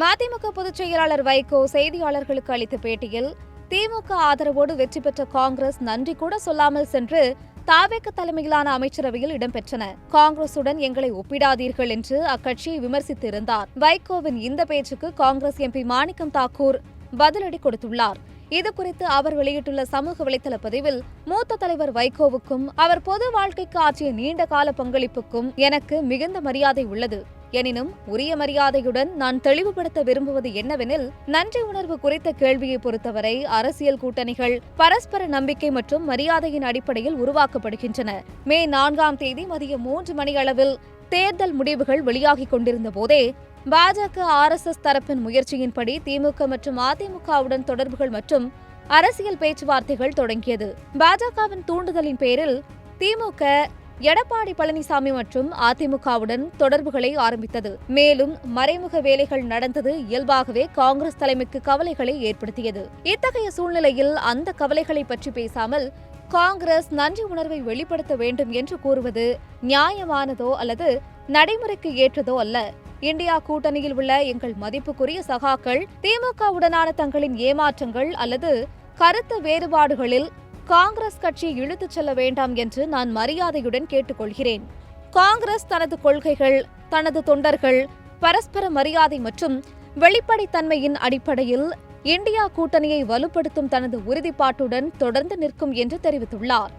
மதிமுக பொதுச் செயலாளர் வைகோ செய்தியாளர்களுக்கு அளித்த பேட்டியில், திமுக ஆதரவோடு வெற்றி பெற்ற காங்கிரஸ் நன்றி கூட சொல்லாமல் சென்று தாவேக தலைமையிலான அமைச்சரவையில் இடம்பெற்றன. காங்கிரசுடன் எங்களை ஒப்பிடாதீர்கள் என்று அக்கட்சியை விமர்சித்திருந்தார். வைகோவின் இந்த பேச்சுக்கு காங்கிரஸ் எம்பி மாணிக்கம் தாக்கூர் பதிலடி கொடுத்துள்ளார். இதுகுறித்து அவர் வெளியிட்டுள்ள சமூக வலைதள பதிவில், மூத்த தலைவர் வைகோவுக்கும் அவர் பொது வாழ்க்கைக்கு ஆற்றிய நீண்ட கால பங்களிப்புக்கும் எனக்கு மிகுந்த மரியாதை உள்ளது. எனினும் உரிய மரியாதையுடன் நான் தெளிவுபடுத்த விரும்புவது என்னவெனில், நன்றி உணர்வு குறித்த கேள்வியை பொறுத்தவரை அரசியல் கூட்டணிகள் பரஸ்பர நம்பிக்கை மற்றும் மரியாதையின் அடிப்படையில் உருவாக்கப்படுகின்றன. மே 4ஆம் தேதி மதியம் 3 மணி அளவில் தேர்தல் முடிவுகள் வெளியாகிக் கொண்டிருந்த போதே பாஜக RSS தரப்பின் முயற்சியின்படி திமுக மற்றும் அதிமுகவுடன் தொடர்புகள் மற்றும் அரசியல் பேச்சுவார்த்தைகள் தொடங்கியது. பாஜகவின் தூண்டுதலின் பேரில் திமுக எடப்பாடி பழனிசாமி மற்றும் அதிமுகவுடன் தொடர்புகளை ஆரம்பித்தது. மேலும் மறைமுக வேலைகள் நடந்தது இயல்பாகவே காங்கிரஸ் தலைமைக்கு கவலைகளை ஏற்படுத்தியது. இத்தகைய சூழ்நிலையில் அந்த கவலைகளை பற்றி பேசாமல் காங்கிரஸ் நன்றி உணர்வை வெளிப்படுத்த வேண்டும் என்று கூறுவது நியாயமானதோ அல்லது நடைமுறைக்கு ஏற்றதோ அல்ல. இந்தியா கூட்டணியில் உள்ள எங்கள் மதிப்புக்குரிய சகாக்கள் திமுகவுடனான தங்களின் ஏமாற்றங்கள் அல்லது கருத்து வேறுபாடுகளில் காங்கிரஸ் கட்சியை இழுத்துச் செல்ல வேண்டாம் என்று நான் மரியாதையுடன் கேட்டுக்கொள்கிறேன். காங்கிரஸ் தனது கொள்கைகள், தனது தொண்டர்கள், பரஸ்பர மரியாதை மற்றும் வெளிப்படைத்தன்மையின் அடிப்படையில் இந்தியா கூட்டணியை வலுப்படுத்தும் தனது உறுதிப்பாட்டுடன் தொடர்ந்து நிற்கும் என்று தெரிவித்துள்ளார்.